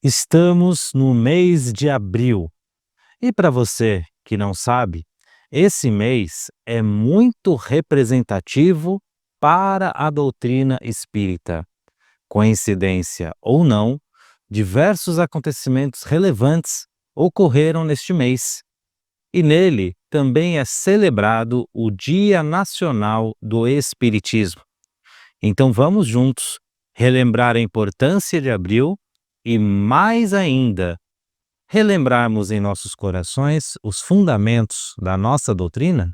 Estamos no mês de abril e para você que não sabe, esse mês é muito representativo para a doutrina espírita. Coincidência ou não, diversos acontecimentos relevantes ocorreram neste mês e nele também é celebrado o Dia Nacional do Espiritismo. Então vamos juntos relembrar a importância de abril e, mais ainda, relembrarmos em nossos corações os fundamentos da nossa doutrina?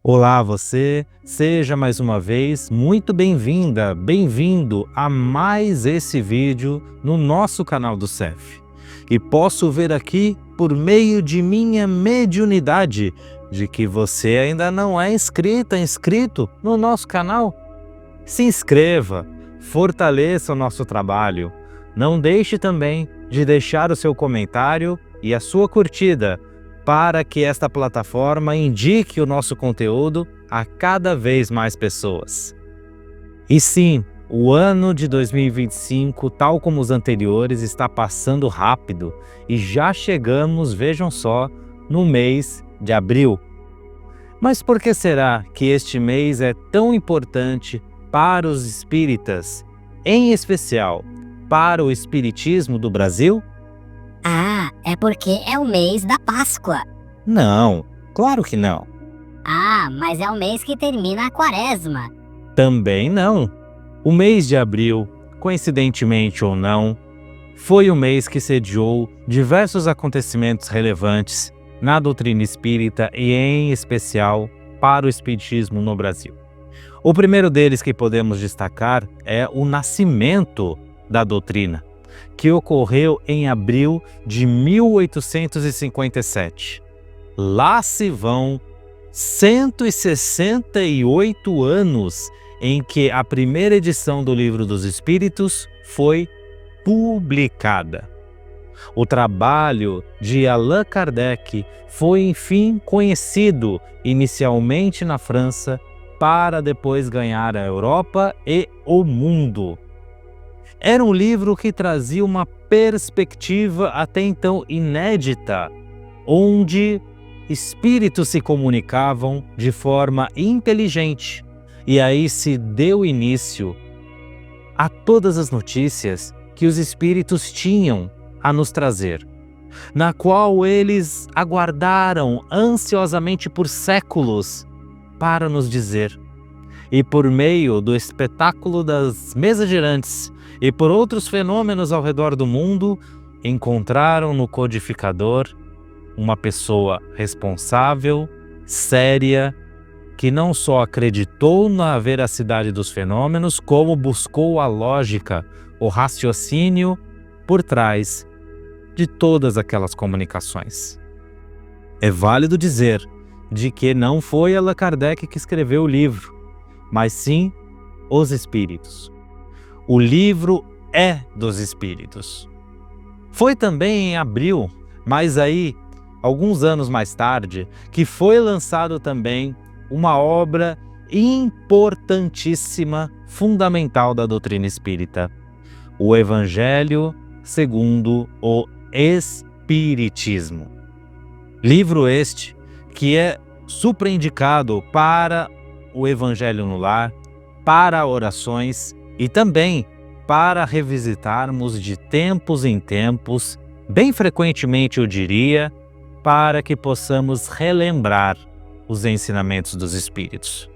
Olá você, seja mais uma vez muito bem-vinda, bem-vindo a mais esse vídeo no nosso canal do CEF. E posso ver aqui, por meio de minha mediunidade, de que você ainda não é inscrito no nosso canal. Se inscreva, fortaleça o nosso trabalho. Não deixe também de deixar o seu comentário e a sua curtida para que esta plataforma indique o nosso conteúdo a cada vez mais pessoas. E sim, o ano de 2025, tal como os anteriores, está passando rápido e já chegamos, vejam só, no mês de abril. Mas por que será que este mês é tão importante para os espíritas, em especial para o espiritismo do Brasil? Ah, é porque é o mês da Páscoa. Não, claro que não. Ah, mas é o mês que termina a Quaresma. Também não. O mês de abril, coincidentemente ou não, foi o mês que sediou diversos acontecimentos relevantes na doutrina espírita e, em especial, para o espiritismo no Brasil. O primeiro deles que podemos destacar é o nascimento da doutrina, que ocorreu em abril de 1857. Lá se vão 168 anos em que a primeira edição do Livro dos Espíritos foi publicada. O trabalho de Allan Kardec foi, enfim, conhecido inicialmente na França, para depois ganhar a Europa e o mundo. Era um livro que trazia uma perspectiva até então inédita, onde espíritos se comunicavam de forma inteligente. E aí se deu início a todas as notícias que os espíritos tinham a nos trazer, na qual eles aguardaram ansiosamente por séculos para nos dizer. E por meio do espetáculo das mesas girantes e por outros fenômenos ao redor do mundo, encontraram no codificador uma pessoa responsável, séria, que não só acreditou na veracidade dos fenômenos, como buscou a lógica, o raciocínio por trás de todas aquelas comunicações. É válido dizer de que não foi Allan Kardec que escreveu o livro, mas sim os espíritos. O livro é dos espíritos. Foi também em abril, mas aí, alguns anos mais tarde, que foi lançado também uma obra importantíssima, fundamental da doutrina espírita, o Evangelho segundo o Espiritismo. Livro este que é supraindicado para o Evangelho no Lar, para orações e também para revisitarmos de tempos em tempos, bem frequentemente eu diria, para que possamos relembrar os ensinamentos dos Espíritos.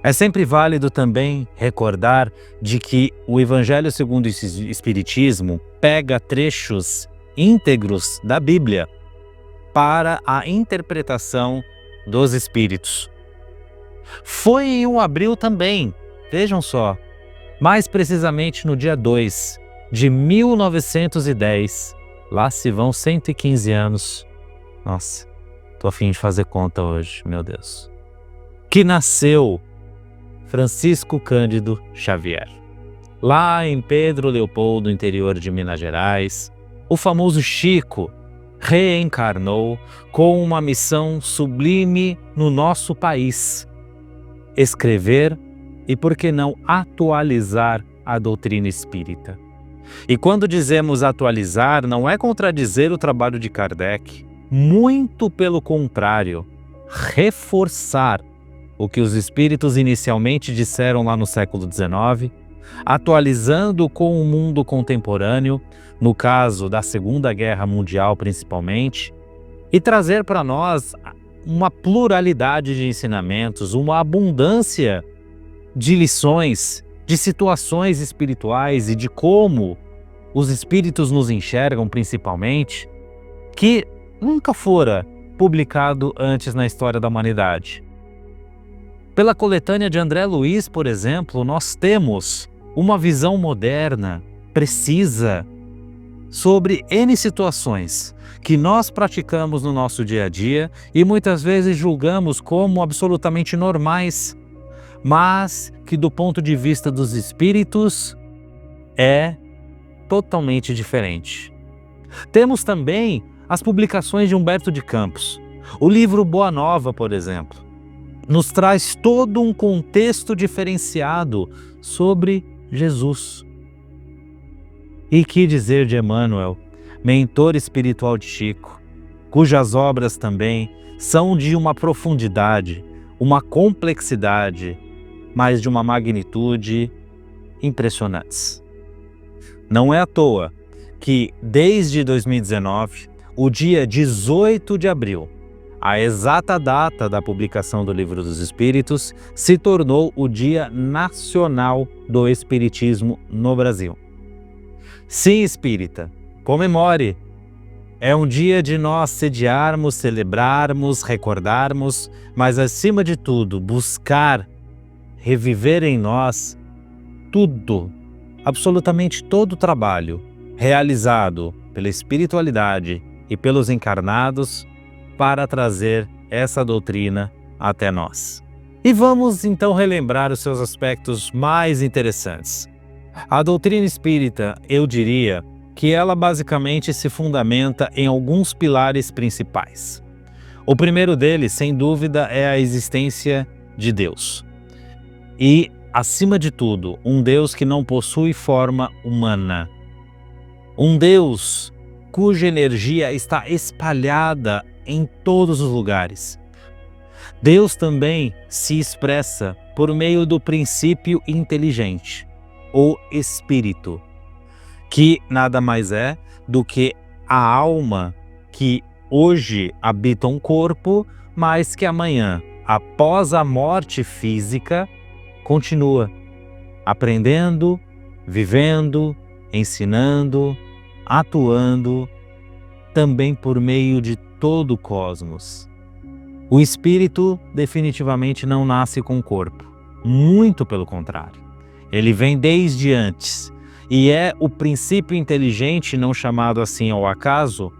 É sempre válido também recordar de que o Evangelho segundo o Espiritismo pega trechos íntegros da Bíblia para a interpretação dos Espíritos. Foi em 1 de abril também, vejam só, mais precisamente no dia 2 de 1910, lá se vão 115 anos, nossa, tô a fim de fazer conta hoje, meu Deus, que nasceu Francisco Cândido Xavier. Lá em Pedro Leopoldo, interior de Minas Gerais, o famoso Chico reencarnou com uma missão sublime no nosso país: escrever e, por que não, atualizar a doutrina espírita. E quando dizemos atualizar, não é contradizer o trabalho de Kardec, muito pelo contrário, reforçar o que os espíritos inicialmente disseram lá no século XIX, atualizando com o mundo contemporâneo, no caso da Segunda Guerra Mundial principalmente, e trazer para nós uma pluralidade de ensinamentos, uma abundância de lições, de situações espirituais e de como os espíritos nos enxergam principalmente, que nunca fora publicado antes na história da humanidade. Pela coletânea de André Luiz, por exemplo, nós temos uma visão moderna, precisa, sobre N situações que nós praticamos no nosso dia a dia e muitas vezes julgamos como absolutamente normais, mas que do ponto de vista dos espíritos é totalmente diferente. Temos também as publicações de Humberto de Campos. O livro Boa Nova, por exemplo, nos traz todo um contexto diferenciado sobre Jesus. E que dizer de Emmanuel, mentor espiritual de Chico, cujas obras também são de uma profundidade, uma complexidade, mas de uma magnitude impressionantes. Não é à toa que, desde 2019, o dia 18 de abril, a exata data da publicação do Livro dos Espíritos, se tornou o Dia Nacional do Espiritismo no Brasil. Sim, espírita, comemore! É um dia de nós sediarmos, celebrarmos, recordarmos, mas acima de tudo, buscar reviver em nós tudo, absolutamente todo o trabalho realizado pela espiritualidade e pelos encarnados para trazer essa doutrina até nós. E vamos então relembrar os seus aspectos mais interessantes. A doutrina espírita, eu diria que ela basicamente se fundamenta em alguns pilares principais. O primeiro deles, sem dúvida, é a existência de Deus. E, acima de tudo, um Deus que não possui forma humana. Um Deus cuja energia está espalhada em todos os lugares. Deus também se expressa por meio do princípio inteligente, o espírito, que nada mais é do que a alma que hoje habita um corpo, mas que amanhã, após a morte física, continua aprendendo, vivendo, ensinando, atuando, também por meio de todo o cosmos. O espírito definitivamente não nasce com o corpo, muito pelo contrário. Ele vem desde antes e é o princípio inteligente, não chamado assim ao acaso,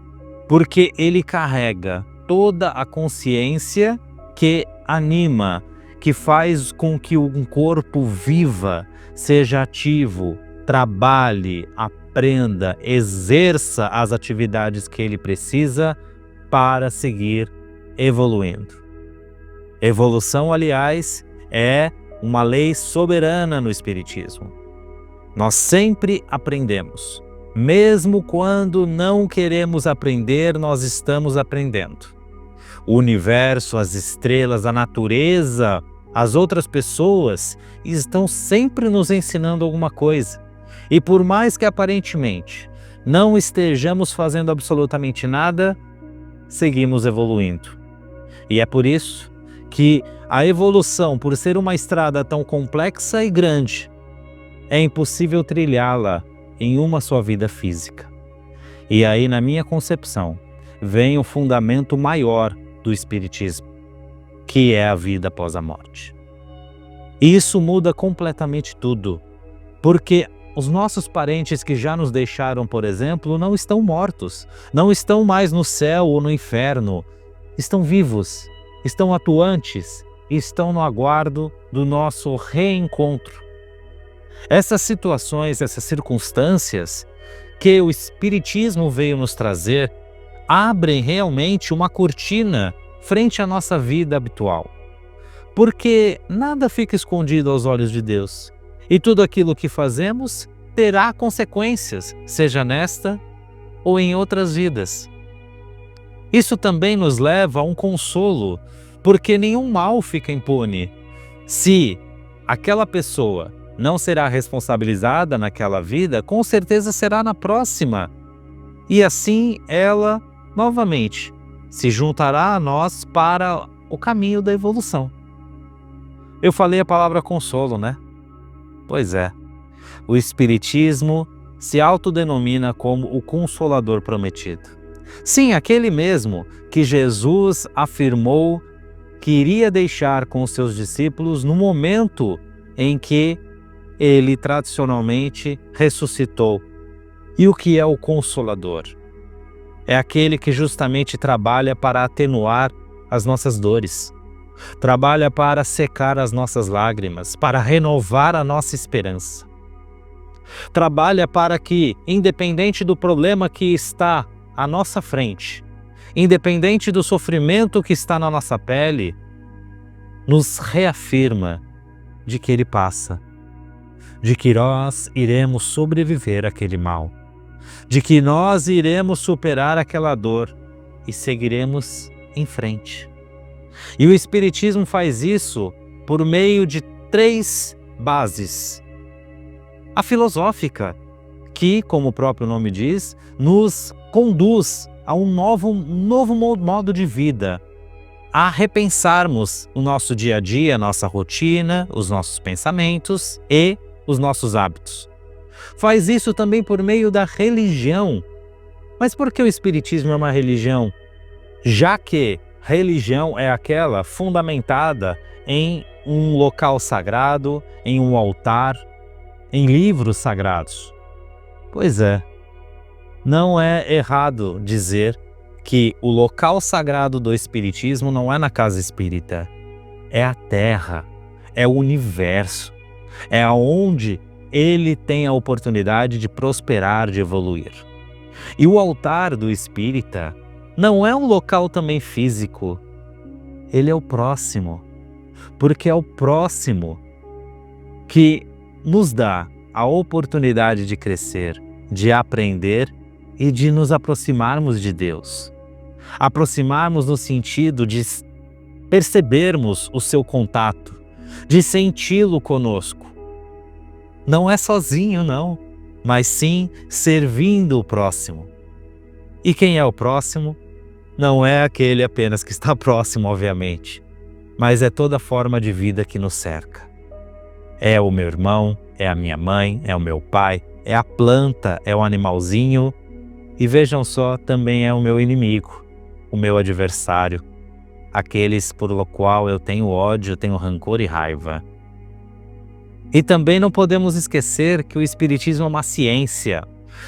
porque ele carrega toda a consciência que anima, que faz com que um corpo viva, seja ativo, trabalhe, aprenda, exerça as atividades que ele precisa para seguir evoluindo. Evolução, aliás, é uma lei soberana no Espiritismo. Nós sempre aprendemos. Mesmo quando não queremos aprender, nós estamos aprendendo. O universo, as estrelas, a natureza, as outras pessoas estão sempre nos ensinando alguma coisa. E por mais que aparentemente não estejamos fazendo absolutamente nada, seguimos evoluindo. E é por isso que a evolução, por ser uma estrada tão complexa e grande, é impossível trilhá-la em uma só vida física. E aí, na minha concepção, vem o fundamento maior do Espiritismo, que é a vida após a morte. E isso muda completamente tudo, porque os nossos parentes que já nos deixaram, por exemplo, não estão mortos, não estão mais no céu ou no inferno, estão vivos, estão atuantes e estão no aguardo do nosso reencontro. Essas situações, essas circunstâncias que o Espiritismo veio nos trazer, abrem realmente uma cortina frente à nossa vida habitual. Porque nada fica escondido aos olhos de Deus. E tudo aquilo que fazemos terá consequências, seja nesta ou em outras vidas. Isso também nos leva a um consolo, porque nenhum mal fica impune. Se aquela pessoa não será responsabilizada naquela vida, com certeza será na próxima. E assim ela, novamente, se juntará a nós para o caminho da evolução. Eu falei a palavra consolo, né? Pois é, o Espiritismo se autodenomina como o Consolador prometido. Sim, aquele mesmo que Jesus afirmou que iria deixar com os seus discípulos no momento em que ele tradicionalmente ressuscitou. E o que é o Consolador? É aquele que justamente trabalha para atenuar as nossas dores, trabalha para secar as nossas lágrimas, para renovar a nossa esperança. Trabalha para que, independente do problema que está à nossa frente, independente do sofrimento que está na nossa pele, nos reafirma de que ele passa, de que nós iremos sobreviver àquele mal, de que nós iremos superar aquela dor e seguiremos em frente. E o Espiritismo faz isso por meio de 3 bases. A filosófica, que, como o próprio nome diz, nos conduz a um novo modo de vida, a repensarmos o nosso dia a dia, a nossa rotina, os nossos pensamentos e os nossos hábitos. Faz isso também por meio da religião. Mas por que o Espiritismo é uma religião? Já que religião é aquela fundamentada em um local sagrado, em um altar, em livros sagrados. Pois é, não é errado dizer que o local sagrado do Espiritismo não é na casa espírita, é a Terra, é o universo, é aonde ele tem a oportunidade de prosperar, de evoluir. E o altar do espírita não é um local também físico, ele é o próximo, porque é o próximo que nos dá a oportunidade de crescer, de aprender e de nos aproximarmos de Deus. Aproximarmos no sentido de percebermos o seu contato, de senti-lo conosco. Não é sozinho, não, mas sim servindo o próximo. E quem é o próximo? Não é aquele apenas que está próximo, obviamente, mas é toda forma de vida que nos cerca. É o meu irmão, é a minha mãe, é o meu pai, é a planta, é o animalzinho e vejam só, também é o meu inimigo, o meu adversário, aqueles por lo qual eu tenho ódio, tenho rancor e raiva. E também não podemos esquecer que o Espiritismo é uma ciência.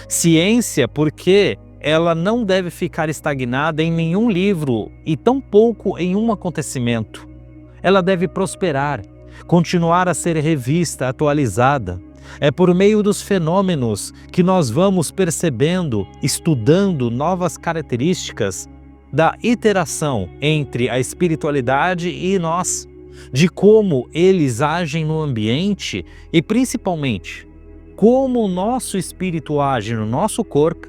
Ciência porque ela não deve ficar estagnada em nenhum livro e tampouco em um acontecimento. Ela deve prosperar, continuar a ser revista, atualizada. É por meio dos fenômenos que nós vamos percebendo, estudando novas características da interação entre a espiritualidade e nós, de como eles agem no ambiente e principalmente como o nosso espírito age no nosso corpo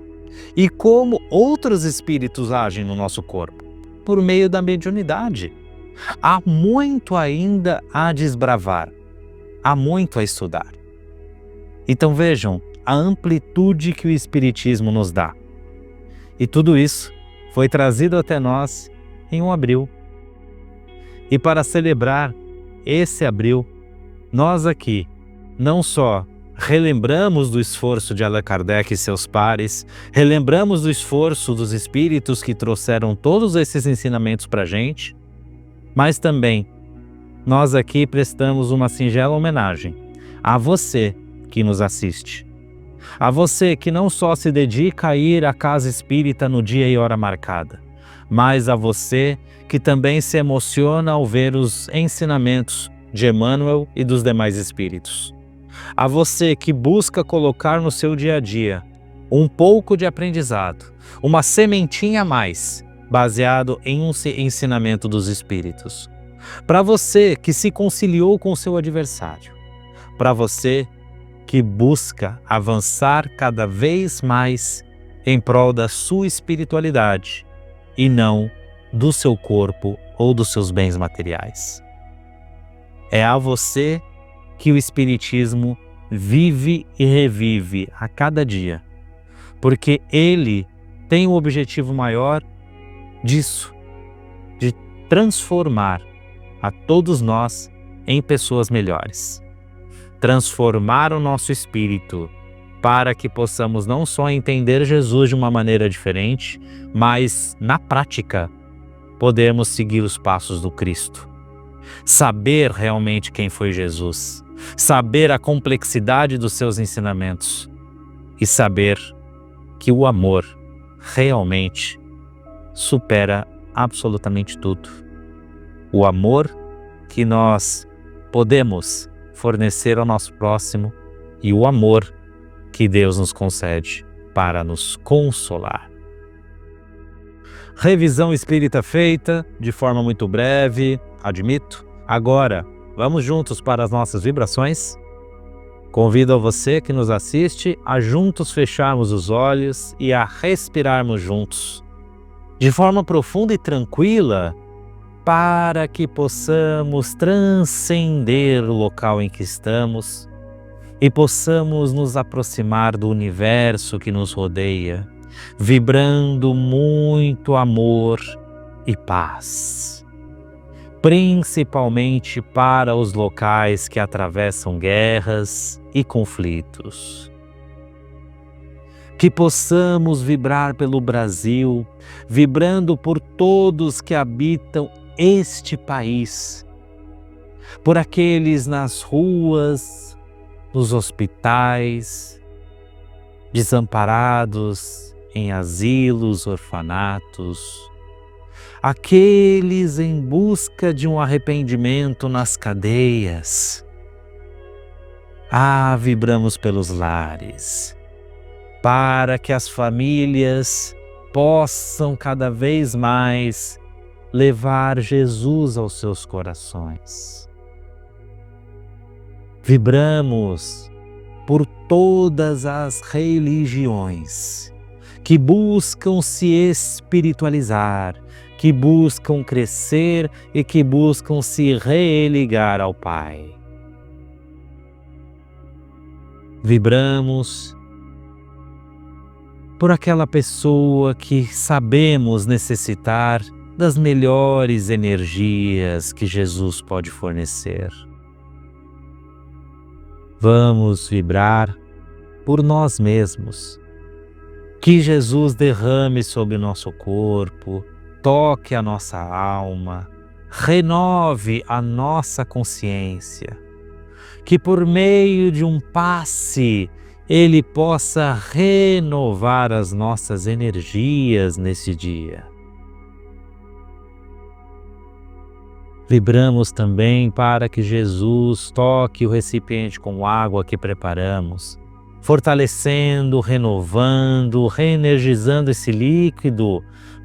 e como outros espíritos agem no nosso corpo, por meio da mediunidade. Há muito ainda a desbravar, há muito a estudar. Então vejam a amplitude que o Espiritismo nos dá. E tudo isso foi trazido até nós em um abril. E para celebrar esse abril, nós aqui não só relembramos do esforço de Allan Kardec e seus pares, relembramos do esforço dos espíritos que trouxeram todos esses ensinamentos para a gente, mas também nós aqui prestamos uma singela homenagem a você que nos assiste. A você que não só se dedica a ir à casa espírita no dia e hora marcada, mas a você que também se emociona ao ver os ensinamentos de Emmanuel e dos demais espíritos. A você que busca colocar no seu dia a dia um pouco de aprendizado, uma sementinha a mais, baseado em um ensinamento dos espíritos. Para você que se conciliou com o seu adversário. Para você que busca avançar cada vez mais em prol da sua espiritualidade e não do seu corpo ou dos seus bens materiais. É a você que o Espiritismo vive e revive a cada dia, porque ele tem o objetivo maior disso, de transformar a todos nós em pessoas melhores. Transformar o nosso espírito para que possamos não só entender Jesus de uma maneira diferente, mas, na prática, podermos seguir os passos do Cristo. Saber realmente quem foi Jesus, saber a complexidade dos seus ensinamentos e saber que o amor realmente supera absolutamente tudo. O amor que nós podemos fornecer ao nosso próximo e o amor que Deus nos concede para nos consolar. Revisão espírita feita de forma muito breve, admito. Agora, vamos juntos para as nossas vibrações? Convido a você que nos assiste a juntos fecharmos os olhos e a respirarmos juntos, de forma profunda e tranquila, para que possamos transcender o local em que estamos e possamos nos aproximar do universo que nos rodeia, vibrando muito amor e paz, principalmente para os locais que atravessam guerras e conflitos. Que possamos vibrar pelo Brasil, vibrando por todos que habitam este país, por aqueles nas ruas, nos hospitais, desamparados em asilos, orfanatos, aqueles em busca de um arrependimento nas cadeias. Vibramos pelos lares, para que as famílias possam cada vez mais levar Jesus aos seus corações. Vibramos por todas as religiões que buscam se espiritualizar, que buscam crescer e que buscam se religar ao Pai. Vibramos por aquela pessoa que sabemos necessitar das melhores energias que Jesus pode fornecer. Vamos vibrar por nós mesmos. Que Jesus derrame sobre o nosso corpo, toque a nossa alma, renove a nossa consciência. Que por meio de um passe Ele possa renovar as nossas energias nesse dia. Vibramos também para que Jesus toque o recipiente com água que preparamos, fortalecendo, renovando, reenergizando esse líquido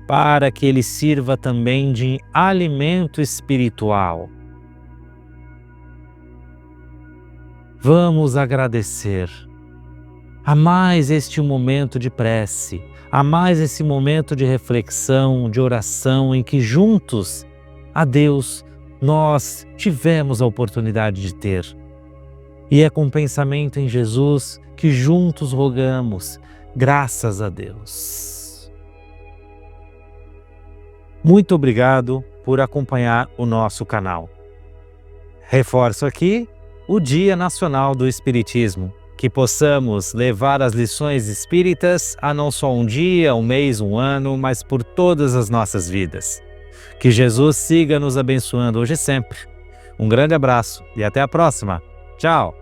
para que ele sirva também de alimento espiritual. Vamos agradecer a mais este momento de prece, a mais esse momento de reflexão, de oração, em que juntos a Deus nós tivemos a oportunidade de ter. E é com pensamento em Jesus que juntos rogamos, graças a Deus. Muito obrigado por acompanhar o nosso canal. Reforço aqui o Dia Nacional do Espiritismo, que possamos levar as lições espíritas a não só um dia, um mês, um ano, mas por todas as nossas vidas. Que Jesus siga nos abençoando hoje e sempre. Um grande abraço e até a próxima. Tchau!